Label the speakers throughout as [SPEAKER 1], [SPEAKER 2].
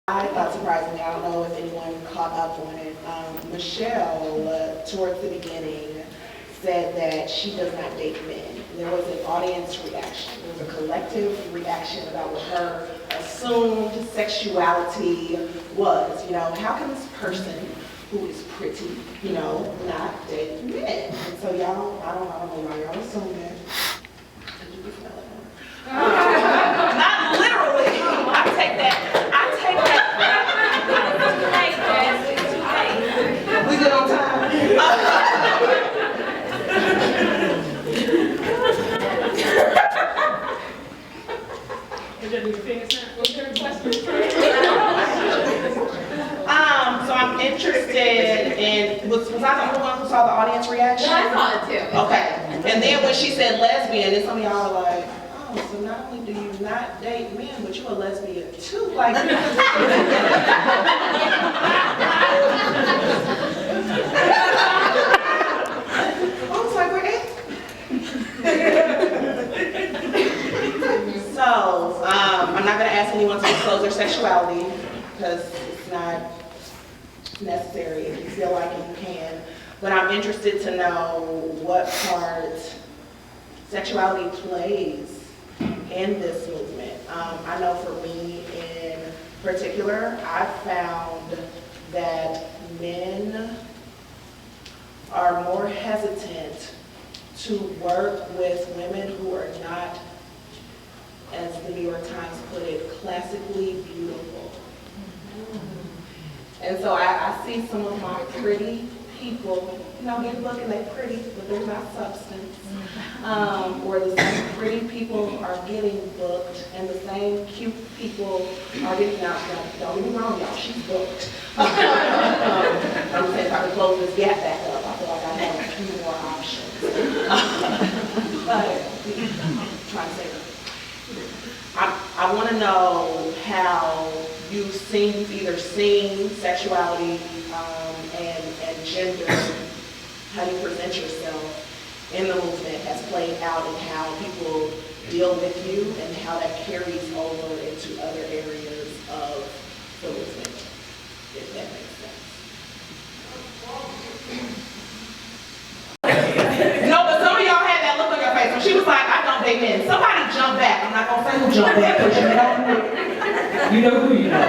[SPEAKER 1] I thought surprisingly, I don't know if anyone caught up on it. Michelle, towards the beginning, said that she does not date men. There was an audience reaction. There was a collective reaction about what her assumed sexuality was. You know, how can this person who is pretty, you know, not date men? And so y'all, I don't know why y'all assume that. Did you smell it? Not literally. I take that. We good on time? So I'm interested in, was I the only one who saw the audience reaction?
[SPEAKER 2] No, I saw it too.
[SPEAKER 1] Okay. And then when she said lesbian, and some of y'all are like, oh, so not only do you not date men, but you're a lesbian too. Like, I was like, wait. So, I'm not going to ask anyone to disclose their sexuality because it's not necessary if you feel like it, you can. But I'm interested to know what part sexuality plays in this movement. I know for me in particular, I've found that men are more hesitant to work with women who are not, as the New York Times put it, classically beautiful. And so I see some of my pretty people, you know, get looking, they're pretty, but they're not substance. Or the same pretty people are getting booked, and the same cute people are getting, now, don't get me wrong, y'all, she's booked. I'm saying if I could close this gap back up, I feel like I have a few more options. But, trying to say, I want to know how you've either seen sexuality and gender, how you present yourself in the movement has played out and how people deal with you and how that carries over into other areas of the movement, if that makes sense. No, but some of y'all had that look on your face when she was like, I don't date men. Somebody jump back. I'm not going to say who jumped back because you know who you know.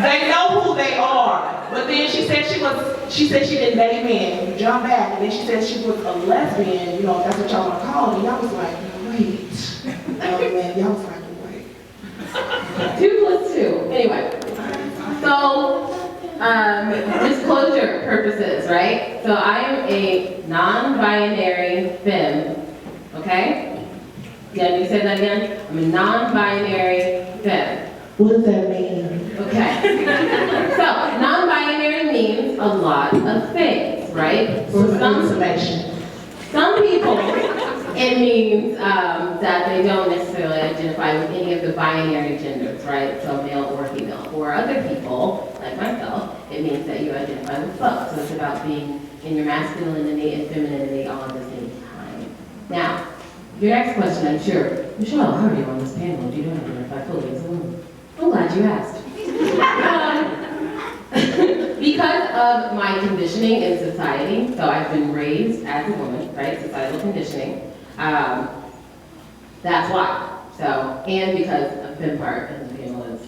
[SPEAKER 1] They know who they are. But then she said she didn't date men. You jump back, and then she said she was a lesbian, you know, that's what y'all want to call it. And y'all was like, wait. And y'all was like, wait.
[SPEAKER 2] 2 plus 2. Anyway. So, disclosure purposes, right? So I am a non-binary femme, okay? Yeah, you say that again? I'm a non-binary femme.
[SPEAKER 1] What does that mean?
[SPEAKER 2] Okay. So, non-binary means a lot of things, right?
[SPEAKER 1] For some information.
[SPEAKER 2] Some people, it means that they don't necessarily identify with any of the binary genders, right? So male or female. For other people, like myself, it means that you identify with both. So it's about being in your masculinity and femininity all at the same time. Now, your next question, I'm sure, Michelle, how are you on this panel? Do you don't identify fully as a woman? I'm glad you asked. Because of my conditioning in society, so I've been raised as a woman, right, societal conditioning, that's why. So, and because of femme part, and the panel is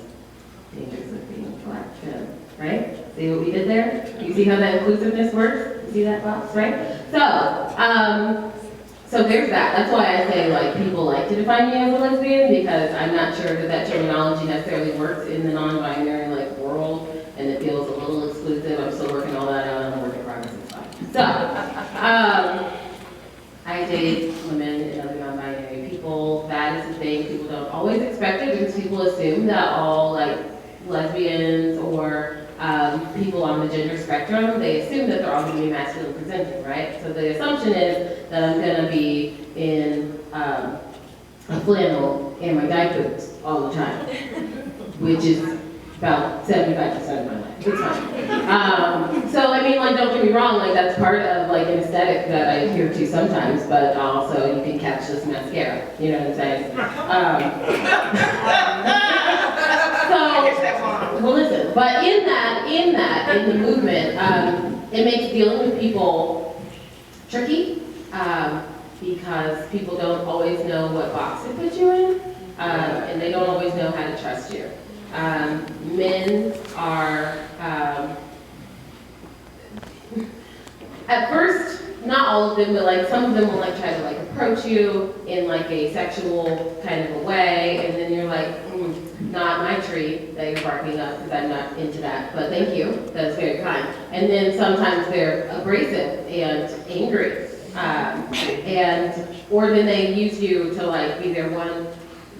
[SPEAKER 2] dangerous of being black femme, right? See what we did there? You see how that inclusiveness works? You see that box, right? So there's that. That's why I say, like, people like to define me as a lesbian, because I'm not sure that terminology necessarily works in the non-binary, like, world, and it feels a little exclusive. I'm still working all that out. I'm a work in progress. It's fine. So, I date women and other non-binary people. That is the thing. People don't always expect it because people assume that all, like, lesbians or people on the gender spectrum, they assume that they're all going to be masculine presenting, right? So the assumption is that I'm going to be in a flannel and my dyke boots all the time, which is about 75% of my life. It's fine. So I mean, like, don't get me wrong, like, that's part of, like, an aesthetic that I adhere to sometimes, but also you can catch this mascara, you know what I'm saying? But in the movement, it makes dealing with people tricky, because people don't always know what box to put you in, and they don't always know how to trust you. Men are, at first, not all of them, but like some of them will like try to like approach you in like a sexual kind of a way, and then you're like, not my tree that you're barking up, because I'm not into that, but thank you, that's very kind. And then sometimes they're abrasive and angry, or then they use you to like be their one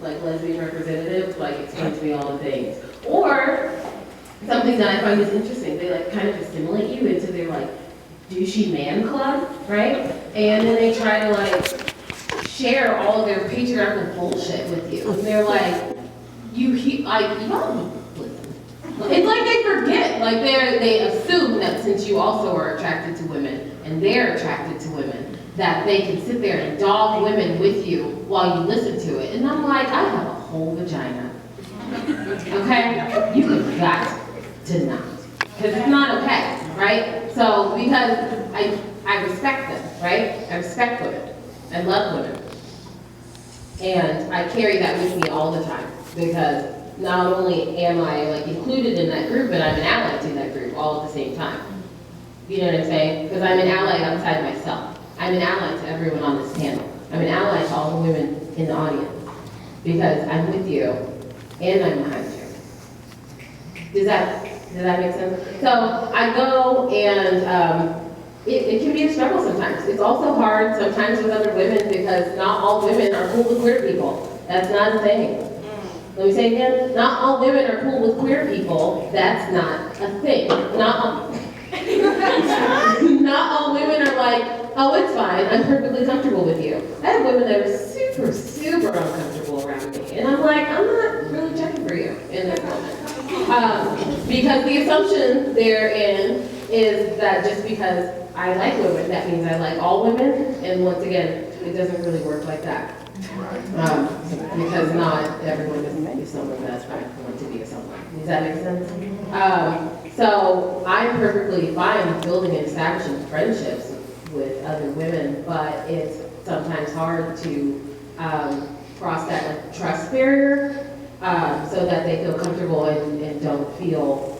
[SPEAKER 2] like lesbian representative, to like explain to me all the things. Or something that I find is interesting, they like kind of assimilate you into their like douchey man club, right? And then they try to like share all of their patriarchal bullshit with you. And they're like, you don't listen. It's like they forget, like they assume that since you also are attracted to women and they're attracted to women, that they can sit there and dog women with you while you listen to it. And I'm like, I have a whole vagina. Okay? You have got to not. Because it's not okay, right? So, because I respect them, right? I respect women. I love women. And I carry that with me all the time. Because not only am I like included in that group, but I'm an ally to that group all at the same time. You know what I'm saying? Because I'm an ally outside myself. I'm an ally to everyone on this panel. I'm an ally to all the women in the audience. Because I'm with you and I'm behind you. Does that make sense? So I go and it can be a struggle sometimes. It's also hard sometimes with other women because not all women are cool with queer people. That's not a thing. Let me say again, not all women are cool with queer people. That's not a thing. Not all women are like, oh, it's fine, I'm perfectly comfortable with you. I have women that are super, super uncomfortable around me. And I'm like, I'm not really checking for you in this moment. Because the assumption therein is that just because I like women, that means I like all women. And once again, it doesn't really work like that. Because not everyone is someone that I want to be a someone. Does that make sense? So I'm perfectly fine building and establishing friendships with other women, but it's sometimes hard to cross that like, trust barrier so that they feel comfortable and don't feel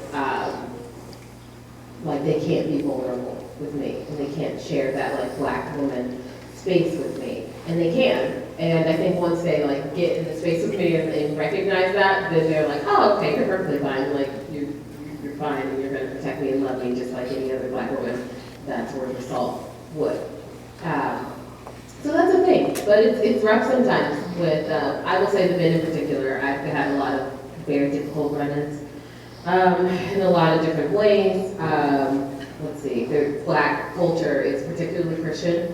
[SPEAKER 2] like they can't be vulnerable with me and they can't share that like black woman space with me, and they can. And I think once they like get in the space with me and recognize that, then they're like, oh, okay, you're perfectly fine. Like you're fine, and you're going to protect me and love me just like any other black woman that's worth the salt would. So that's a thing, but it's rough sometimes with, I will say the men in particular. I've had a lot of very difficult run-ins in a lot of different ways. Let's see, the black culture is particularly Christian,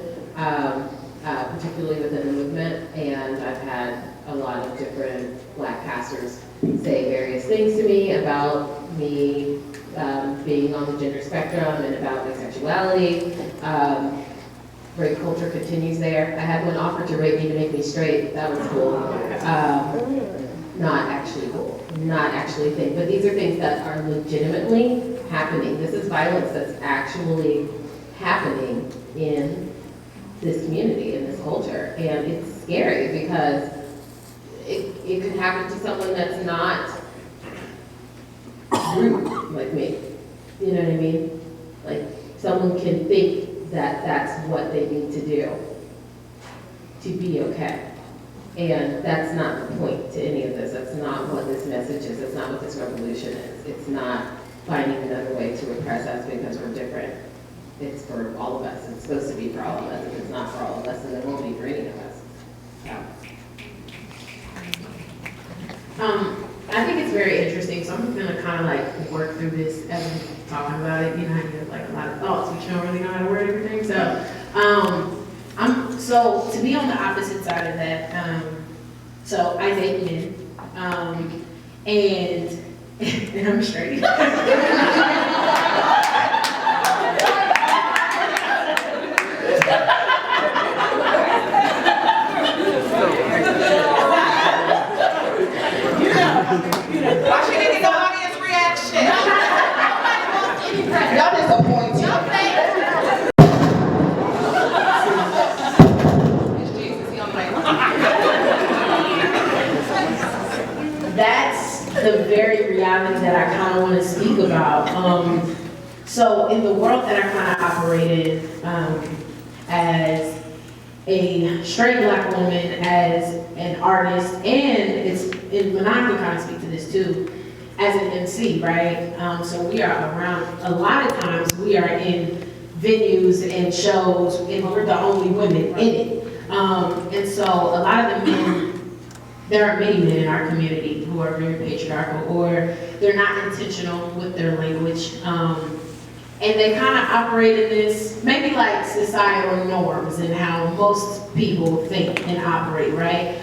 [SPEAKER 2] particularly within the movement, and I've had a lot of different black pastors say various things to me about me being on the gender spectrum and about my sexuality. Rape culture continues there. I had one offer to rape me to make me straight. That was cool. Not actually cool. Not actually a thing. But these are things that are legitimately happening. This is violence that's actually happening in this community, in this culture. And it's scary because it could happen to someone that's not rude like me. You know what I mean? Like someone can think that that's what they need to do to be okay. And that's not the point to any of this. That's not what this message is. That's not what this revolution is. It's not finding another way to oppress us because we're different. It's for all of us. It's supposed to be for all of us. If it's not for all of us, then it won't be for any of us.
[SPEAKER 3] I think it's very interesting, so I'm gonna kind of like work through this as we're talking about it. You know, you have like a lot of thoughts, but you don't really know how to word everything. So to be on the opposite side of that, so I date men, and I'm straight.
[SPEAKER 1] Why she didn't get no audience reaction?
[SPEAKER 3] No, the very reality that I kind of want to speak about. So in the world that I kind of operate in, as a straight black woman, as an artist, and I can kind of speak to this too, as an MC, right? So we are around, a lot of times we are in venues and shows, and we're the only women in it. And so a lot of the men, there are many men in our community who are very patriarchal, or they're not intentional with their language. And they kind of operate in this, maybe like societal norms and how most people think and operate, right?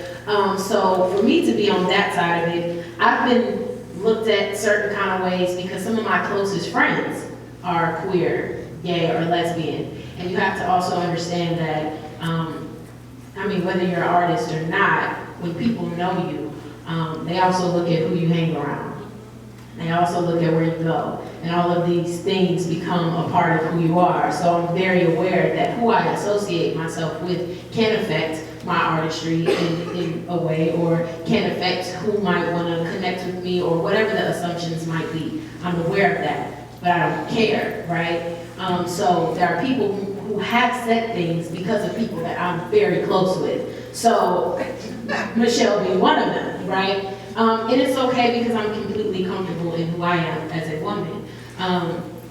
[SPEAKER 3] So for me to be on that side of it, I've been looked at certain kind of ways because some of my closest friends are queer, gay, or lesbian. And you have to also understand that, whether you're an artist or not, when people know you, they also look at who you hang around. They also look at where you go. And all of these things become a part of who you are. So I'm very aware that who I associate myself with can affect my artistry in a way, or can affect who might want to connect with me, or whatever the assumptions might be. I'm aware of that, but I don't care, right? So there are people who have said things because of people that I'm very close with. So Michelle being one of them, right? And it's okay because I'm completely comfortable in who I am as a woman.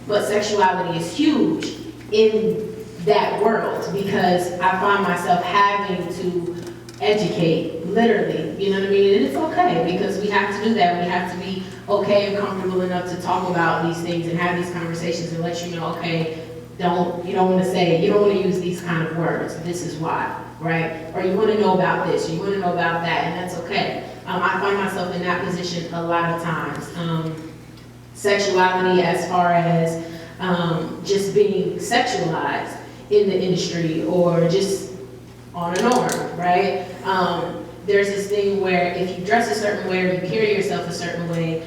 [SPEAKER 3] But sexuality is huge in that world because I find myself having to educate, literally, you know what I mean? And it's okay because we have to do that. We have to be okay and comfortable enough to talk about these things and have these conversations and let you know, okay, you don't want to use these kind of words. This is why, right? Or you want to know about this, or you want to know about that, and that's okay. I find myself in that position a lot of times. Sexuality as far as just being sexualized in the industry or just on a norm, right? There's this thing where if you dress a certain way or you carry yourself a certain way,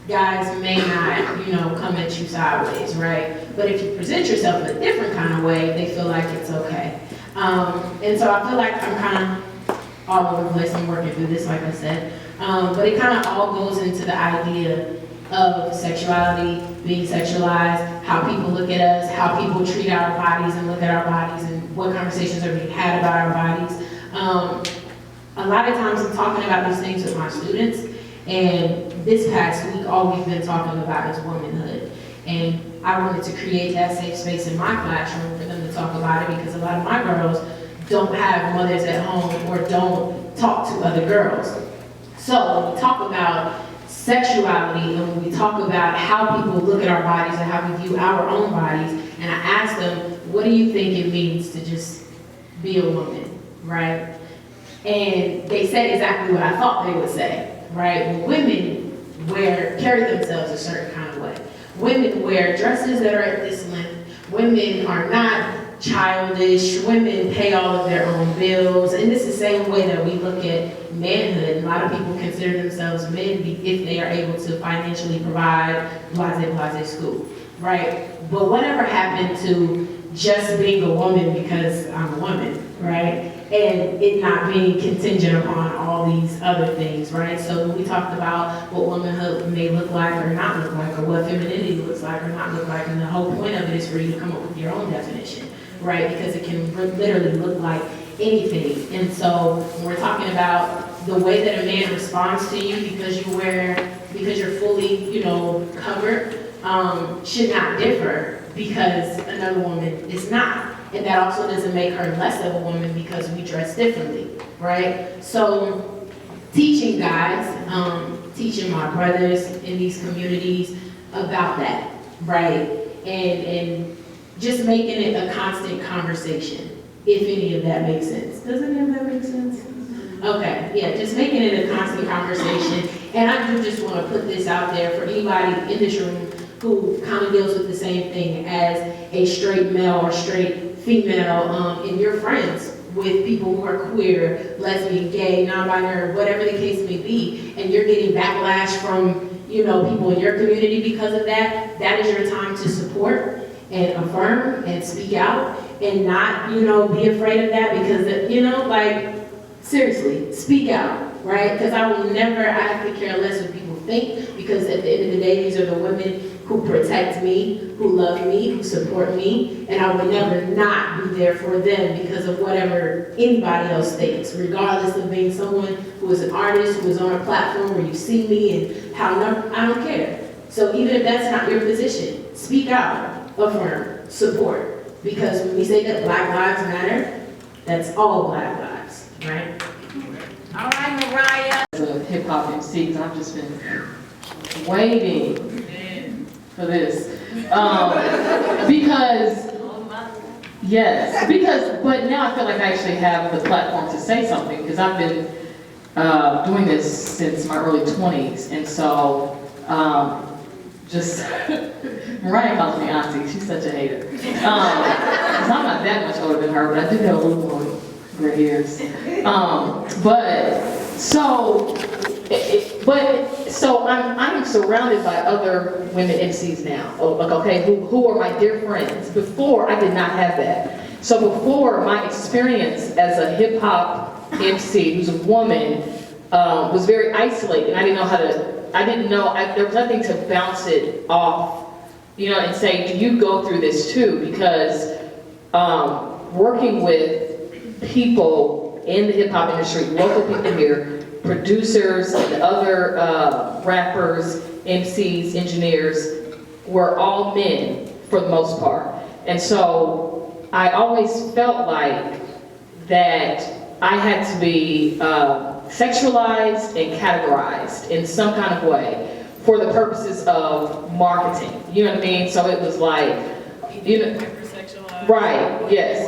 [SPEAKER 3] guys may not, come at you sideways, right? But if you present yourself a different kind of way, they feel like it's okay. And so I feel like I'm kind of all over the place. I'm working through this, like I said. But it kind of all goes into the idea of sexuality, being sexualized, how people look at us, how people treat our bodies and look at our bodies, and what conversations are being had about our bodies. A lot of times I'm talking about these things with my students, and this past week, all we've been talking about is womanhood. And I wanted to create that safe space in my classroom for them to talk about it because a lot of my girls don't have mothers at home or don't talk to other girls. So when we talk about sexuality and when we talk about how people look at our bodies and how we view our own bodies, and I ask them, what do you think it means to just be a woman, right? And they said exactly what I thought they would say, right? When women carry themselves a certain kind of way. Women wear dresses that are at this length. Women are not childish. Women pay all of their own bills. And this is the same way that we look at manhood. A lot of people consider themselves men if they are able to financially provide blase school, right? But whatever happened to just being a woman because I'm a woman, right? And it not being contingent upon all these other things, right? So when we talked about what womanhood may look like or not look like, or what femininity looks like or not look like, and the whole point of it is for you to come up with your own definition, right? Because it can literally look like anything. And so when we're talking about the way that a man responds to you because you're fully, covered, should not differ because another woman is not. And that also doesn't make her less of a woman because we dress differently, right? So teaching guys, teaching my brothers in these communities about that, right? And just making it a constant conversation, if any of that makes sense. Does any of that make sense? Okay, yeah, just making it a constant conversation. And I do just want to put this out there for anybody in this room who kind of deals with the same thing as a straight male or straight female, and you're friends with people who are queer, lesbian, gay, non-binary, whatever the case may be, and you're getting backlash from, people in your community because of that, that is your time to support and affirm and speak out and not, be afraid of that because, seriously, speak out, right? Because I have to care less what people think, because at the end of the day, these are the women who protect me, who love me, who support me, and I would never not be there for them because of whatever anybody else thinks, regardless of being someone who is an artist, who is on a platform where you see me and how I don't care. So even if that's not your position, speak out, affirm, support, because when we say that Black Lives Matter, that's all Black lives, right?
[SPEAKER 4] All right, Mariah.
[SPEAKER 5] As a hip hop MC, 'cause I've just been waiting for this. But now I feel like I actually have the platform to say something, because I've been doing this since my early 20s, and so Mariah calls me auntie, she's such a hater. 'Cause I'm not that much older than her, but I do have a little more gray hairs. So I'm surrounded by other women MCs now. Who are my dear friends. Before, I did not have that. So before, my experience as a hip hop MC who's a woman was very isolated. I didn't know there was nothing to bounce it off, and say, do you go through this too? Because working with people in the hip hop industry, local people here, producers and other rappers, MCs, engineers, were all men for the most part. And so I always felt like that I had to be sexualized and categorized in some kind of way for the purposes of marketing. You know what I mean? So it was like, right, yes.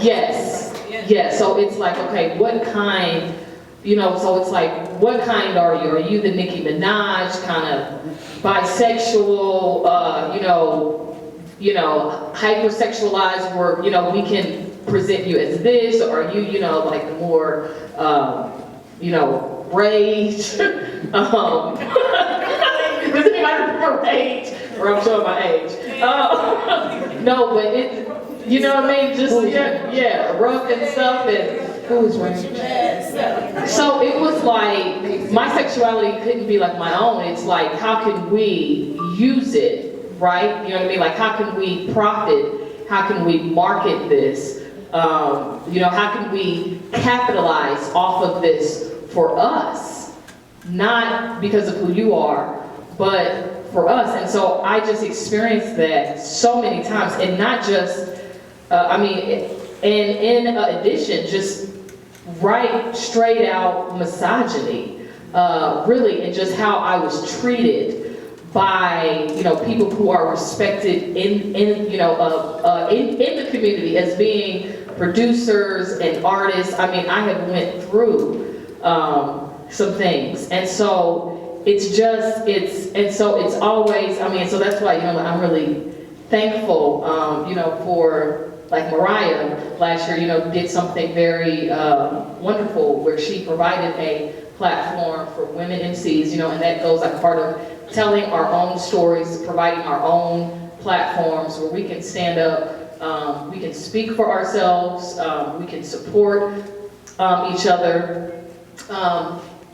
[SPEAKER 5] Yes, yes. So it's like, okay, what kind, so it's like, what kind are you? Are you the Nicki Minaj, kind of bisexual, hypersexualized, where, we can present you as this, or are you, like the more, rage? Does anybody prefer rage? Or I'm showing my age. No, but it, you know what I mean? Just, yeah, rough and stuff, and who's rage? So it was like, my sexuality couldn't be like my own. It's like, how can we use it, right? You know what I mean? Like, how can we profit? How can we market this? How can we capitalize off of this for us? Not because of who you are, but for us. And so I just experienced that so many times, and not just, and in addition, just right straight out misogyny, really, and just how I was treated by, people who are respected in the community as being producers and artists. I have went through some things, and so it's always, so that's why, I'm really thankful, for, like Mariah last year, did something very wonderful, where she provided a platform for women MCs, and that goes like part of telling our own stories, providing our own platforms where we can stand up, we can speak for ourselves, we can support each other,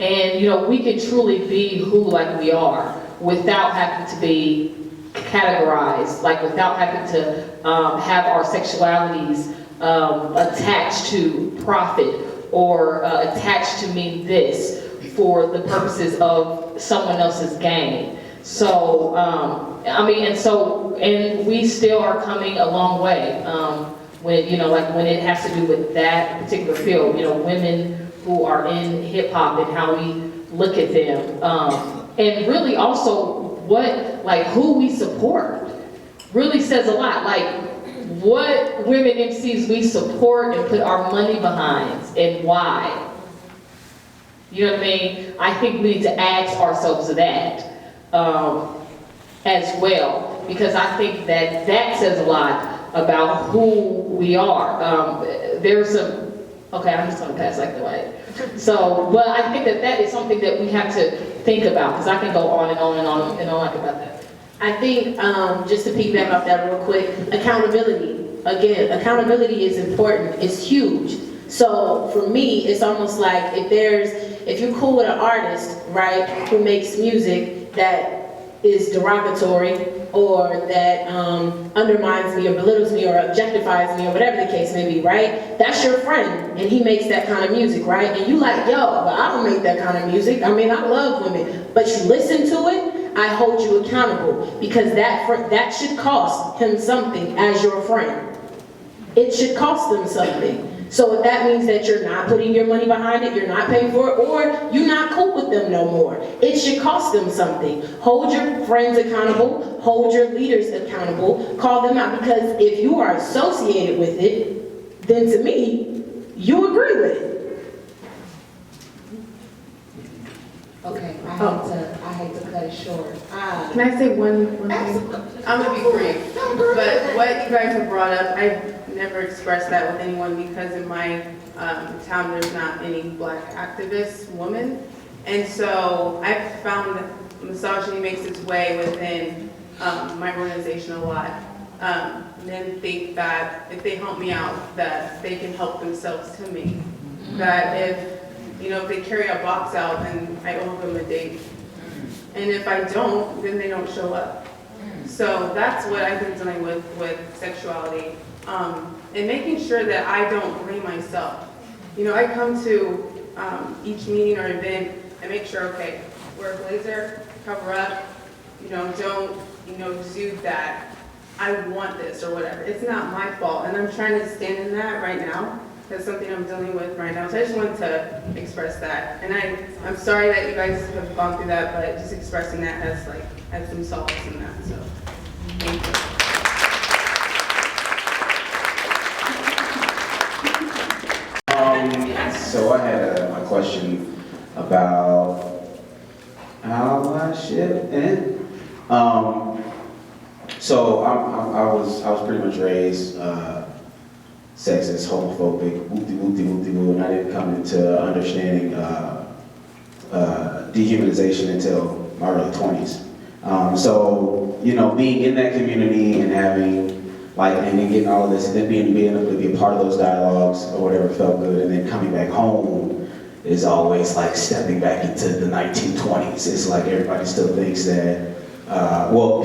[SPEAKER 5] and we can truly be who we are without having to be categorized, without having to have our sexualities attached to profit or attached to mean this for the purposes of someone else's gain. So, and we still are coming a long way when it has to do with that particular field, women who are in hip hop and how we look at them. And really also who we support really says a lot. What women MCs we support and put our money behind and why. You know what I mean? I think we need to ask ourselves that as well, because I think that says a lot about who we are. There's some, okay, I'm just gonna pass the way. So, but I think that is something that we have to think about, because I can go on and on and on and on about that.
[SPEAKER 3] I think, just to piggyback off that real quick, accountability. Again, accountability is important, it's huge. So for me, it's almost like if you're cool with an artist, right, who makes music that is derogatory or that undermines me or belittles me or objectifies me or whatever the case may be, right? That's your friend, and he makes that kind of music, right? And you like, yo, but I don't make that kind of music. I mean, I love women, but you listen to it, I hold you accountable because that should cost him something as your friend. It should cost them something. So if that means that you're not putting your money behind it, you're not paying for it, or you're not cool with them no more, it should cost them something. Hold your friends accountable, hold your leaders accountable, call them out, because if you are associated with it, then to me, you agree with it.
[SPEAKER 1] Okay, I hate to cut it short.
[SPEAKER 6] Can I say one thing? I'm gonna be brief, but what you guys have brought up, I've never expressed that with anyone because in my town, there's not any black activist women. And so I've found that misogyny makes its way within my organization a lot. Men think that if they help me out, that they can help themselves to me. That if they carry a box out, then I owe them a date. And if I don't, then they don't show up. So that's what I've been dealing with sexuality. And making sure that I don't blame myself. I come to each meeting or event and make sure, okay, wear a blazer, cover up, don't, do that. I want this or whatever. It's not my fault. And I'm trying to stand in that right now. That's something I'm dealing with right now. So I just wanted to express that. And I'm sorry that you guys have gone through that, but just expressing that as some solace in that. So thank you.
[SPEAKER 7] So I had a question about how I should end. So I was pretty much raised sexist, homophobic, whoopty-whoopty-whoopty-woo, and I didn't come into understanding dehumanization until my early 20s. So, being in that community and having, and then getting all of this, and then being able to be a part of those dialogues or whatever felt good, and then coming back home is always like stepping back into the 1920s. It's like everybody still thinks that,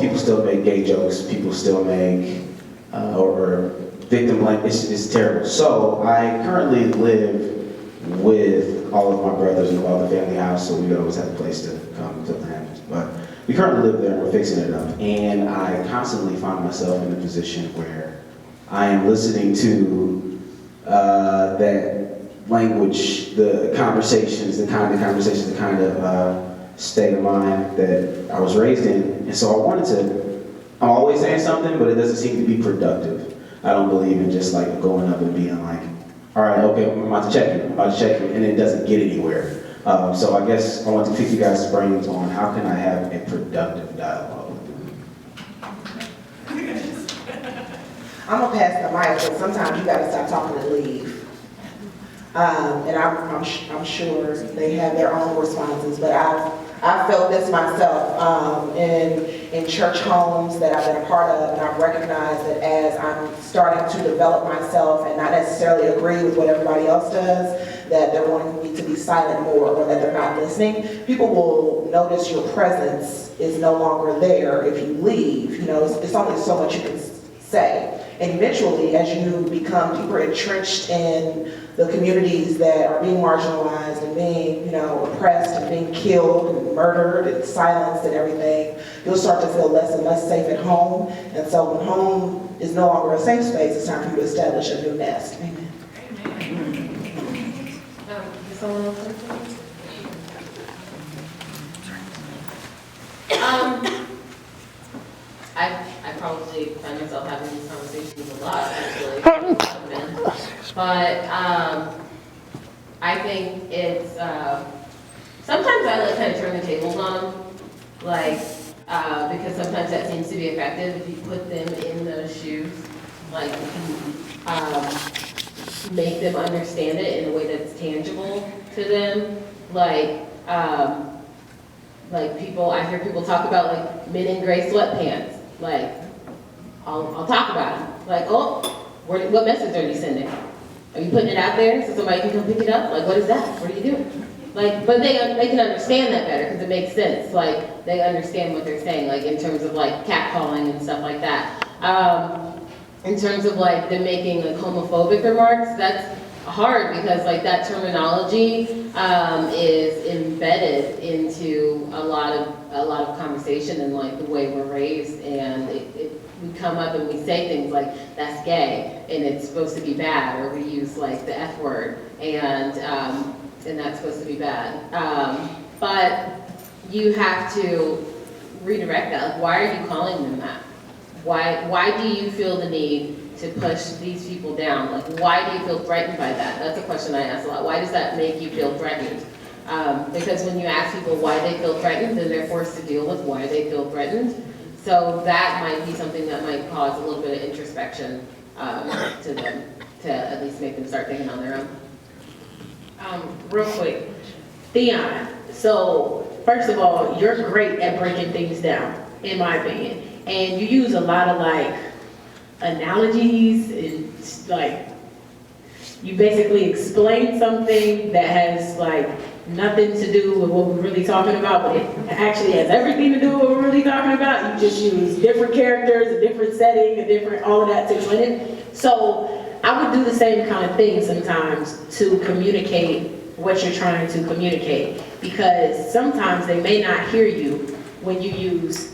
[SPEAKER 7] people still make gay jokes, people still make, or victim blame, it's terrible. So I currently live with all of my brothers in the family house, so we always have a place to come until it happens. But we currently live there and we're fixing it up. And I constantly find myself in a position where I am listening to that language, the conversations, the kind of state of mind that I was raised in. And so I'm always saying something, but it doesn't seem to be productive. I don't believe in just going up and being like, all right, okay, I'm about to check you, and it doesn't get anywhere. So I guess I want to pick you guys' brains on how can I have a productive dialogue.
[SPEAKER 1] I'm gonna pass the mic, but sometimes you gotta stop talking and leave. And I'm sure they have their own responses, but I've felt this myself in church homes that I've been a part of, and I've recognized that as I'm starting to develop myself and not necessarily agree with what everybody else does, that they're wanting me to be silent more or that they're not listening. People will notice your presence is no longer there if you leave. It's only so much you can say. And eventually, as you become deeper entrenched in the communities that are being marginalized and being, oppressed and being killed and murdered and silenced and everything, you'll start to feel less and less safe at home. And so when home is no longer a safe space, it's time for you to establish a new nest. Amen.
[SPEAKER 2] Someone else? I probably find myself having these conversations a lot, actually, with a lot of men. But I think it's, sometimes I kind of turn the tables on them, because sometimes that seems to be effective if you put them in those shoes. If you make them understand it in a way that's tangible to them. I hear people talk about men in gray sweatpants. I'll talk about them. What message are you sending? Are you putting it out there so somebody can come pick it up? Like, what is that? What are you doing? Like, but they can understand that better because it makes sense. Like, they understand what they're saying, like in terms of like catcalling and stuff like that. In terms of like them making like homophobic remarks, that's hard because like that terminology is embedded into a lot of conversation and like the way we're raised, and we come up and we say things like that's gay and it's supposed to be bad, or we use like the F word and that's supposed to be bad. But you have to redirect that. Like, why are you calling them that? Why do you feel the need to push these people down? Like, why do you feel threatened by that? That's a question I ask a lot. Why does that make you feel threatened? Because when you ask people why they feel threatened, then they're forced to deal with why they feel threatened. So that might be something that might cause a little bit of introspection to them, to at least make them start thinking on their own.
[SPEAKER 3] Real quick, Theon, so first of all, you're great at breaking things down, in my opinion. And you use a lot of like analogies and like, you basically explain something that has like nothing to do with what we're really talking about, but it actually has everything to do with what we're really talking about. You just use different characters, a different setting, a different, all of that to explain it. So I would do the same kind of thing sometimes to communicate what you're trying to communicate, because sometimes they may not hear you when you use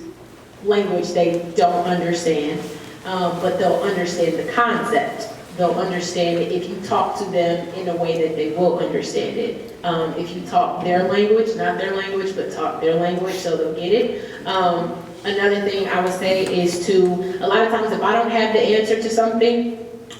[SPEAKER 3] language they don't understand, but they'll understand the concept. They'll understand it if you talk to them in a way that they will understand it. If you talk their language, not their language, but talk their language so they'll get it. Another thing I would say is to, a lot of times if I don't have the answer to something,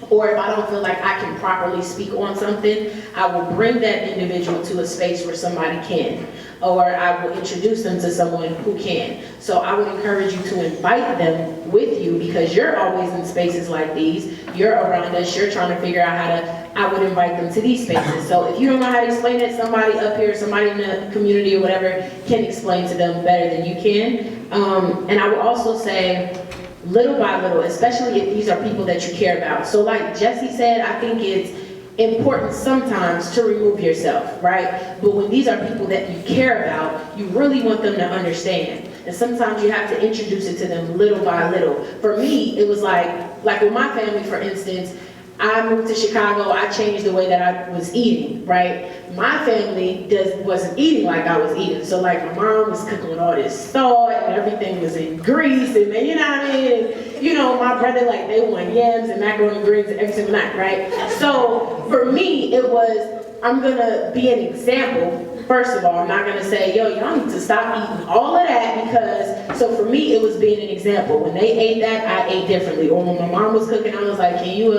[SPEAKER 3] or if I don't feel like I can properly speak on something, I will bring that individual to a space where somebody can, or I will introduce them to someone who can. So I would encourage you to invite them with you, because you're always in spaces like these. You're around us, you're trying to figure out how to, I would invite them to these spaces. So if you don't know how to explain it, somebody up here, somebody in the community or whatever can explain to them better than you can. And I will also say, little by little, especially if these are people that you care about. So like Jesse said, I think it's important sometimes to remove yourself, right? But when these are people that you care about, you really want them to understand. And sometimes you have to introduce it to them little by little. For me, it was like with my family, for instance, I moved to Chicago, I changed the way that I was eating, right? My family wasn't eating like I was eating. So like my mom was cooking with all this salt and everything was in grease, and you know what I mean? And, you know, my brother, like they want yams and macaroni and greens every single night, right? So for me, it was, I'm gonna be an example. First of all, I'm not gonna say, yo, y'all need to stop eating all of that, because, so for me, it was being an example. When they ate that, I ate differently. Or when my mom was cooking, I was like, can you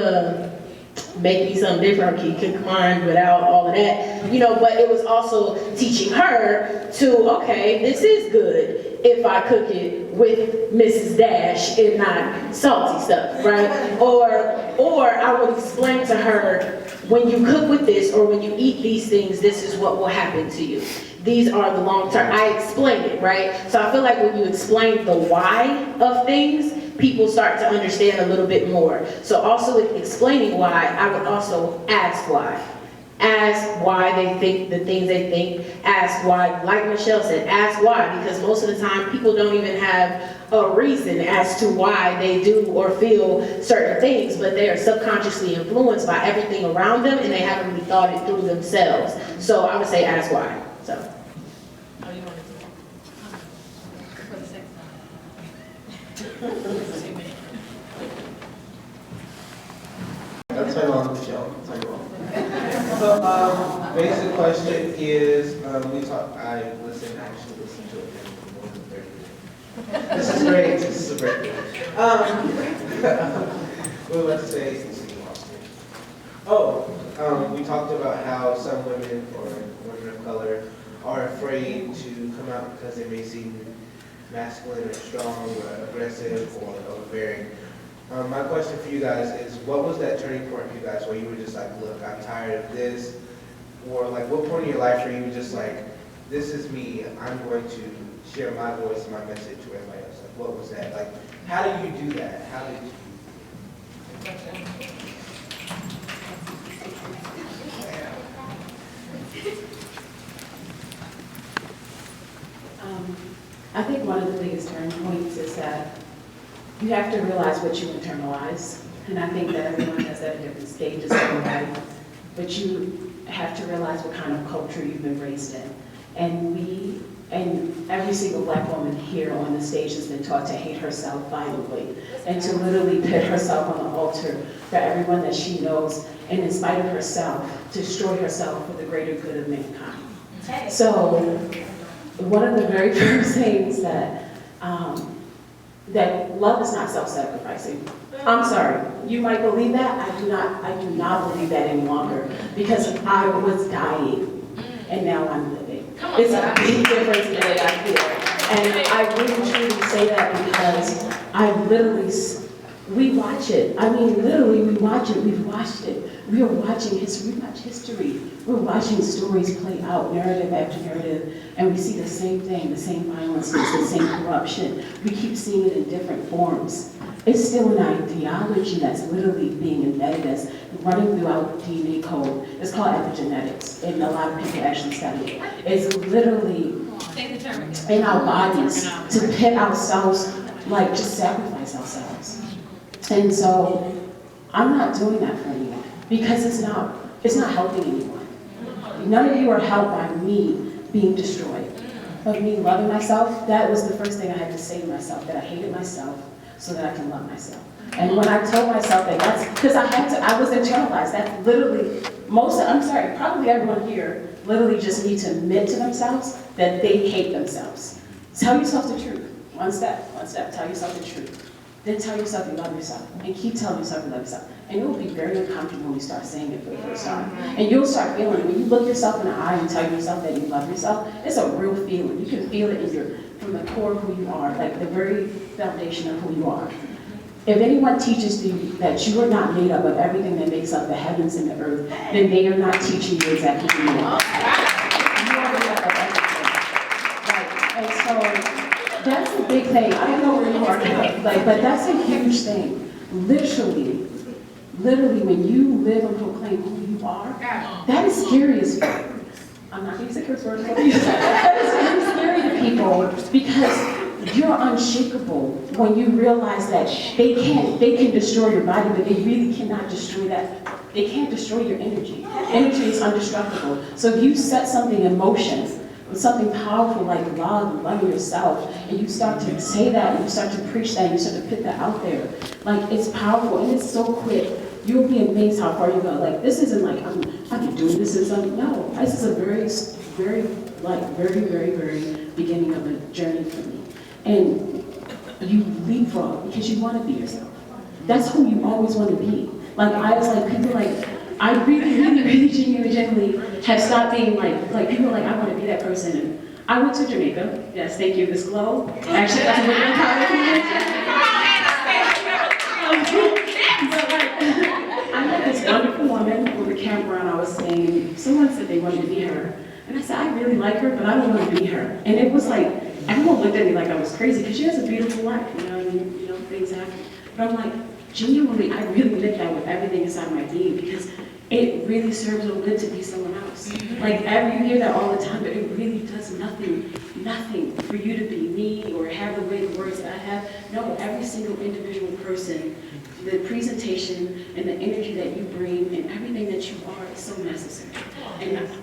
[SPEAKER 3] make me something different, can you cook mine without all of that? You know, but it was also teaching her to, okay, this is good if I cook it with Mrs. Dash and not salty stuff, right? Or I would explain to her, when you cook with this or when you eat these things, this is what will happen to you. These are the long term. I explained it, right? So I feel like when you explain the why of things, people start to understand a little bit more. So also with explaining why, I would also ask why. Ask why they think the things they think. Ask why, like Michelle said, ask why, because most of the time people don't even have a reason as to why they do or feel certain things, but they are subconsciously influenced by everything around them and they haven't really thought it through themselves. So I would say ask why. So.
[SPEAKER 8] I'll tell you on Michelle. I'll tell you on. So, basic question is, I actually listened to it for more than 30 minutes. This is great, this is a great thing. What was I about to say? We talked about how some women or women of color are afraid to come out because they may seem masculine or strong or aggressive or overbearing. My question for you guys is, what was that turning point for you guys where you were just like, look, I'm tired of this? Or like, what point in your life where you were just like, this is me, I'm going to share my voice and my message to everybody else? Like, what was that? Like, how did you do that? How did you?
[SPEAKER 3] I think one of the biggest turning points is that you have to realize what you internalize. And I think that everyone has that at different stages of their life. But you have to realize what kind of culture you've been raised in. And every single Black woman here on the stage has been taught to hate herself violently and to literally put herself on the altar for everyone that she knows, and in spite of herself, destroy herself for the greater good of mankind. So one of the very first things that love is not self-sacrificing. I'm sorry, you might believe that. I do not believe that any longer, because I was dying and now I'm living. It's a big difference in the way I feel. And I really truly say that because we watch it. I mean, literally, we watch it. We've watched it. We are watching history. We watch history. We're watching stories play out, narrative after narrative, and we see the same thing, the same violence, the same corruption. We keep seeing it in different forms. It's still an ideology that's literally being embedded as running throughout the DNA code. It's called epigenetics, and a lot of people actually study it. It's literally in our bodies to pit ourselves, like just sacrifice ourselves. And so I'm not doing that for anyone because it's not helping anyone. None of you are helped by me being destroyed. But me loving myself, that was the first thing I had to say to myself, that I hated myself so that I can love myself. And when I told myself that, that's because I was internalized. That's literally probably everyone here literally just need to admit to themselves that they hate themselves. Tell yourself the truth. One step, tell yourself the truth. Then tell yourself you love yourself, and keep telling yourself you love yourself. And it will be very uncomfortable when you start saying it for the first time. And you'll start feeling it. When you look yourself in the eye and tell yourself that you love yourself, it's a real feeling. You can feel it from the core of who you are, like the very foundation of who you are. If anyone teaches you that you are not made up of everything that makes up the heavens and the earth, then they are not teaching you exactly who you are. You are made up of everything. And so, that's a big thing. I don't know where you are now, but that's a huge thing. Literally, when you live and proclaim who you are, that is scary as fuck. I'm not going to use a curse word. That is very scary to people because you're unshakable when you realize that they can destroy your body, but they really cannot destroy that. They can't destroy your energy. Energy is indestructible. So if you set something in motion, something powerful like love and loving yourself, and you start to say that, and you start to preach that, and you start to put that out there, like it's powerful and it's so quick. You'll be amazed how far you go. Like this isn't like I'm doing this and something. No, this is a very, very beginning of a journey for me. And you leapfrog because you want to be yourself. That's who you always want to be. Like I was like people like. I really genuinely have stopped being like people are like, I want to be that person. And I went to Jamaica. Yes, thank you, this glow. Actually, that's what I'm I met this wonderful woman with a camera, and I was saying, someone said they wanted to be her. And I said, I really like her, but I don't want to be her. And it was like, everyone looked at me like I was crazy, because she has a beautiful life, you know what I mean? You know, things happen. But I'm like, genuinely, I really live that with everything inside my being, because it really serves no good to be someone else. Like, you hear that all the time, but it really does nothing for you to be me or have the way the words that I have. No, every single individual person, the presentation and the energy that you bring and everything that you are is so necessary.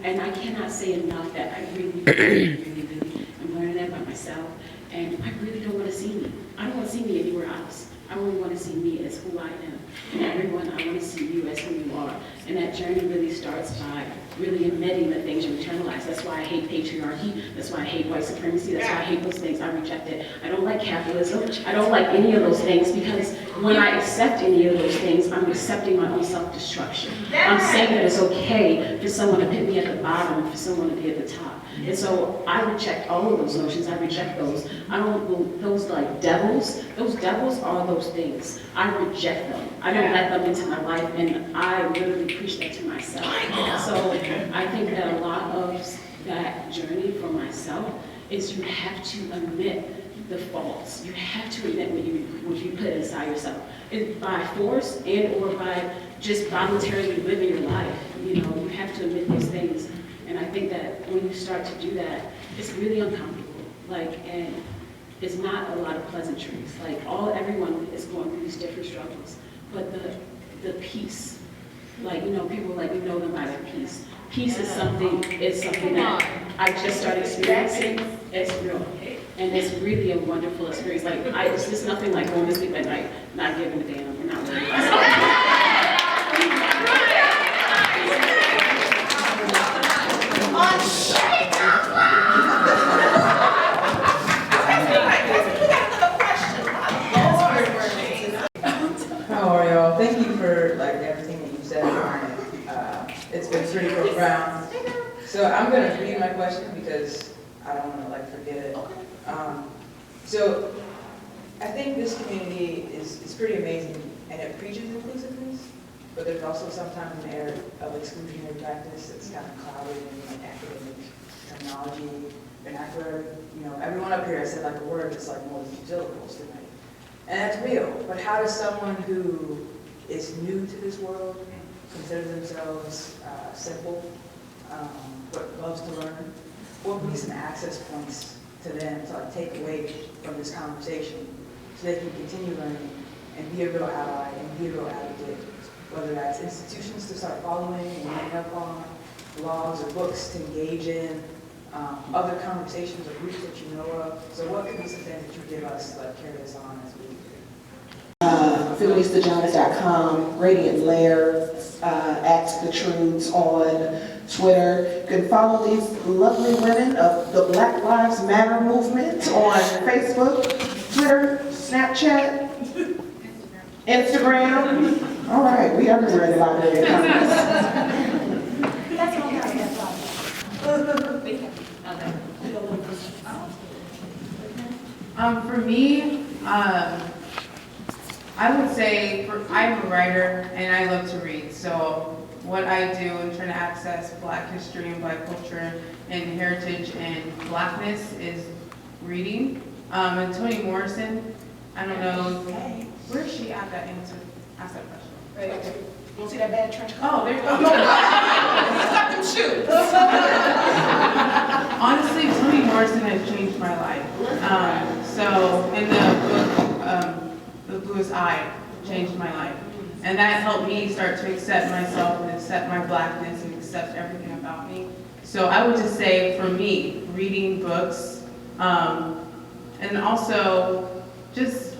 [SPEAKER 3] And I cannot say enough that I really am learning that about myself. And I really don't want to see me. I don't want to see me anywhere else. I only want to see me as who I am. And everyone, I want to see you as who you are. And that journey really starts by really admitting the things you internalize. That's why I hate patriarchy. That's why I hate white supremacy. That's why I hate those things. I reject it. I don't like capitalism. I don't like any of those things, because when I accept any of those things, I'm accepting my own self-destruction. I'm saying that it's okay for someone to put me at the bottom and for someone to be at the top. And so I reject all of those notions. I reject those. I don't, those like devils, those devils are those things. I reject them. I don't let them into my life, and I literally preach that to myself. So I think that a lot of that journey for myself is you have to admit the faults. You have to admit what you put inside yourself. It's by force and or by just voluntarily living your life. You know, you have to admit these things. And I think that when you start to do that, it's really uncomfortable. Like, and
[SPEAKER 9] it's not a lot of pleasantries. Like everyone is going through these different struggles, but the peace, like, you know, people like, we know them by their peace. Peace is something that I just started experiencing. It's real. And it's really a wonderful experience. Like, it's just nothing like going to sleep at night, not giving a damn, and not worrying about
[SPEAKER 10] How are y'all? Thank you for like everything that you said on it. It's been pretty profound. So I'm gonna read my question because I don't wanna like forget it. So I think this community is pretty amazing and it preaches inclusiveness, but there's also sometimes an air of exclusionary practice that's kind of clouded in like academic terminology, vernacular. You know, everyone up here has said like a word that's like more than 2 syllables tonight. And that's real, but how does someone who is new to this world consider themselves simple, but loves to learn? What would be some access points to them to like take away from this conversation so they can continue learning and be a real ally and be a real advocate, whether that's institutions to start following and reading up on, blogs or books to engage in, other conversations or groups that you know of. So what could be some things that you give us to like carry us on as we
[SPEAKER 1] FeministaJones.com, Radiant Lair, Ask the Truths on Twitter. You can follow these lovely women of the Black Lives Matter movement on Facebook, Twitter, Snapchat, Instagram. All right, we everywhere in the Library of Congress.
[SPEAKER 6] For me, I would say I'm a writer and I love to read. So what I do in trying to access Black history and Black culture and heritage and Blackness is reading. And Toni Morrison, I don't know, where's she at that answer? Ask that question.
[SPEAKER 1] Right. You want to see that bad trench coat?
[SPEAKER 6] Oh, there you go.
[SPEAKER 1] Stop them shoes.
[SPEAKER 6] Honestly, Toni Morrison has changed my life. So in the book, The Bluest Eye changed my life. And that helped me start to accept myself and accept my Blackness and accept everything about me. So I would just say, for me, reading books, and also just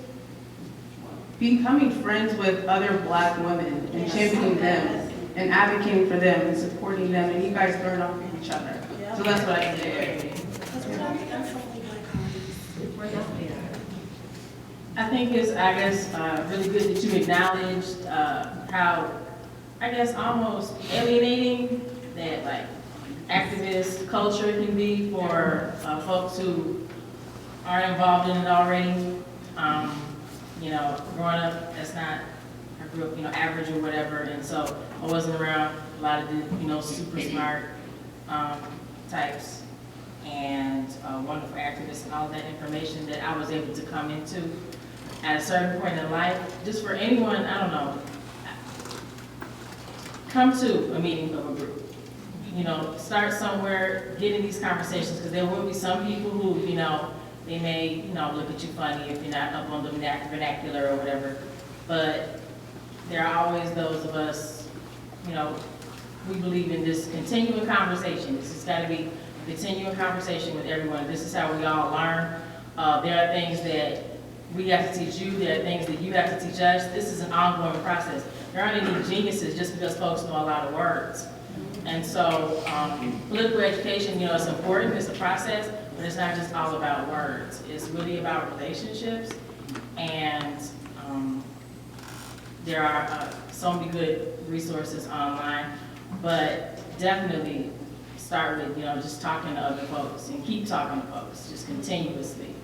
[SPEAKER 6] becoming friends with other Black women and championing them and advocating for them and supporting them, and you guys learn off of each other. So that's what I can do.
[SPEAKER 11] I think it's, really good that you acknowledged how, almost alienating that like activist culture can be for folks who are involved in it already. Growing up, I grew up, average or whatever, and so I wasn't around a lot of the, super smart types and wonderful activists and all of that information that I was able to come into at a certain point in life. Just for anyone, come to a meeting of a group. Start somewhere, get in these conversations, because there will be some people who, they may, look at you funny if you're not up on the vernacular or whatever. But there are always those of us, we believe in this continuing conversation. This has got to be a continuing conversation with everyone. This is how we all learn. There are things that we have to teach you. There are things that you have to teach us. This is an ongoing process. There aren't any geniuses just because folks know a lot of words. And so political education, it's important, it's a process, but it's not just all about words. It's really about relationships, and there are so many good resources online, but definitely start with, just talking to other folks and keep talking to folks, just continuously.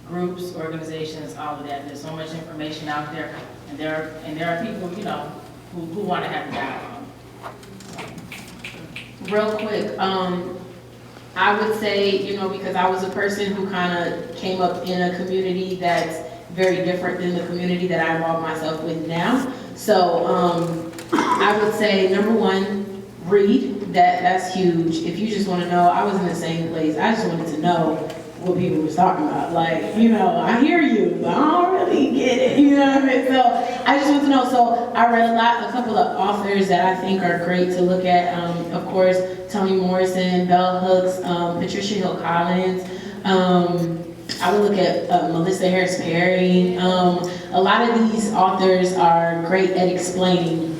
[SPEAKER 11] Groups, organizations, all of that. There's so much information out there, and there are people, who want to have a dialogue.
[SPEAKER 3] Real quick, I would say, because I was a person who kind of came up in a community that's very different than the community that I involve myself with now. So I would say, number one, read. That's huge. If you just want to know, I was in the same place. I just wanted to know what people was talking about. Like, you know, I hear you, but I don't really get it, you know what I mean? So I just want to know, so I read a couple of authors that I think are great to look at. Of course, Toni Morrison, Bell Hooks, Patricia Hill Collins. I would look at Melissa Harris Perry. A lot of these authors are great at explaining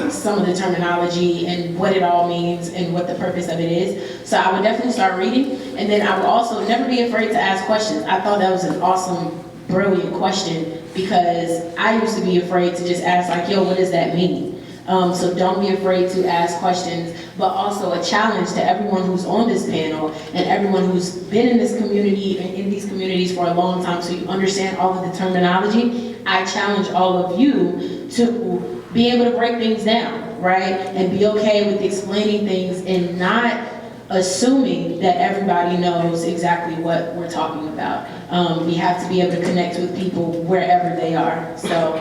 [SPEAKER 3] some of the terminology and what it all means and what the purpose of it is. So I would definitely start reading, and then I would also never be afraid to ask questions. I thought that was an awesome, brilliant question, because I used to be afraid to just ask like, yo, what does that mean? So don't be afraid to ask questions, but also a challenge to everyone who's on this panel and everyone who's been in this community and in these communities for a long time, so you understand all of the terminology. I challenge all of you to be able to break things down, right? And be okay with explaining things and not assuming that everybody knows exactly what we're talking about. We have to be able to connect with people wherever they are, so.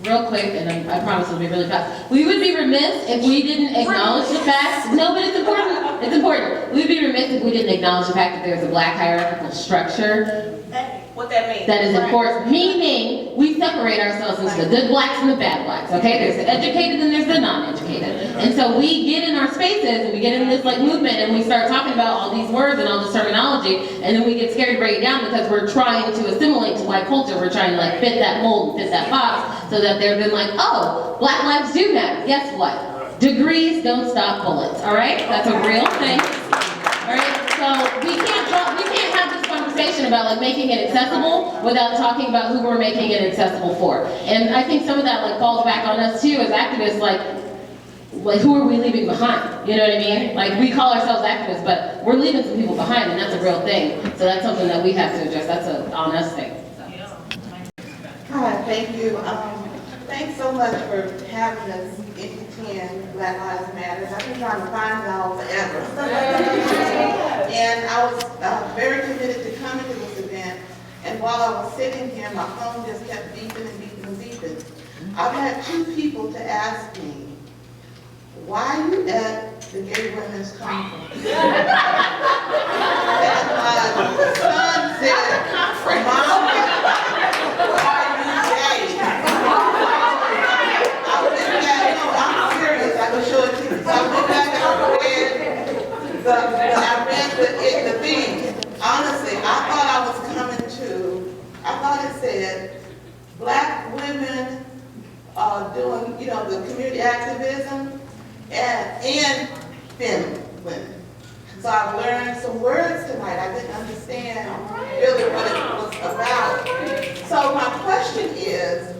[SPEAKER 2] Real quick, and I promise it'll be really fast. We would be remiss if we didn't acknowledge the fact, no, but it's important, it's important. We'd be remiss if we didn't acknowledge the fact that there's a black hierarchical structure.
[SPEAKER 1] What that means?
[SPEAKER 2] That is important, meaning we separate ourselves into the good blacks and the bad blacks, okay? There's the educated and there's the non-educated. And so we get in our spaces and we get in this like movement and we start talking about all these words and all this terminology, and then we get scared to break it down because we're trying to assimilate to white culture. We're trying to like fit that mold and fit that box so that they're then like, oh, black lives do matter. Guess what? Degrees don't stop bullets, all right? That's a real thing, all right? So we can't have this conversation about like making it accessible without talking about who we're making it accessible for. And I think some of that like falls back on us too as activists, like who are we leaving behind? You know what I mean? Like we call ourselves activists, but we're leaving some people behind, and that's a real thing. So that's something that we have to address. That's an on us thing.
[SPEAKER 1] Hi, thank you. Thanks so much for having us attend Black Lives Matter. I've been trying to find y'all forever. And I was very committed to coming to this event. And while I was sitting here, my phone just kept beeping and beeping and beeping. I've had 2 people to ask me, why are you at the Gay Women's Conference? And my son said, Mom, why are you gay? I'm serious, I can show it to you. So I went back and I read the thing. Honestly, I thought I was coming to, I thought it said, black women are doing, you know, the community activism and femme women. So I've learned some words tonight. I didn't understand really what it was about. So my question is,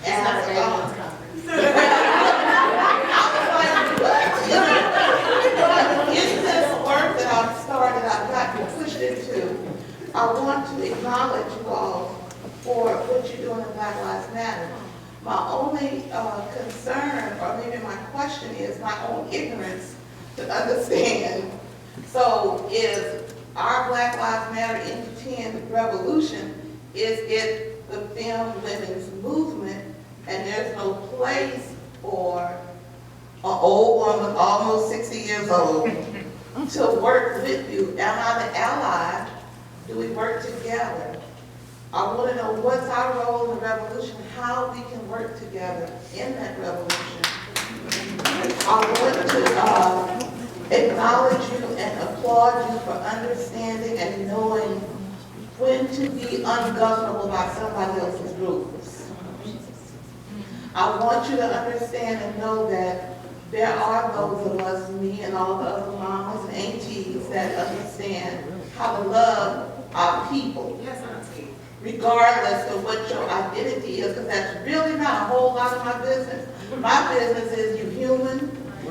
[SPEAKER 1] in this work that I've started, I've gotten pushed into, I want to acknowledge you all for what you're doing in Black Lives Matter. My only concern, or maybe my question, is my own ignorance to understand. So is our Black Lives Matter End revolution, is it the femme women's movement, and there's no place for an old woman, almost 60 years old, to work with you? Am I the ally? Do we work together? I want to know what's our role in the revolution, how we can work together in that revolution. I want to acknowledge you and applaud you for understanding and knowing when to be ungovernable by somebody else's rules. I want you to understand and know that there are those of us, me and all the other mamas and aunties, that understand how to love our people. Yes, auntie. Regardless of what your identity is, because that's really not a whole lot of my business. My business is you human,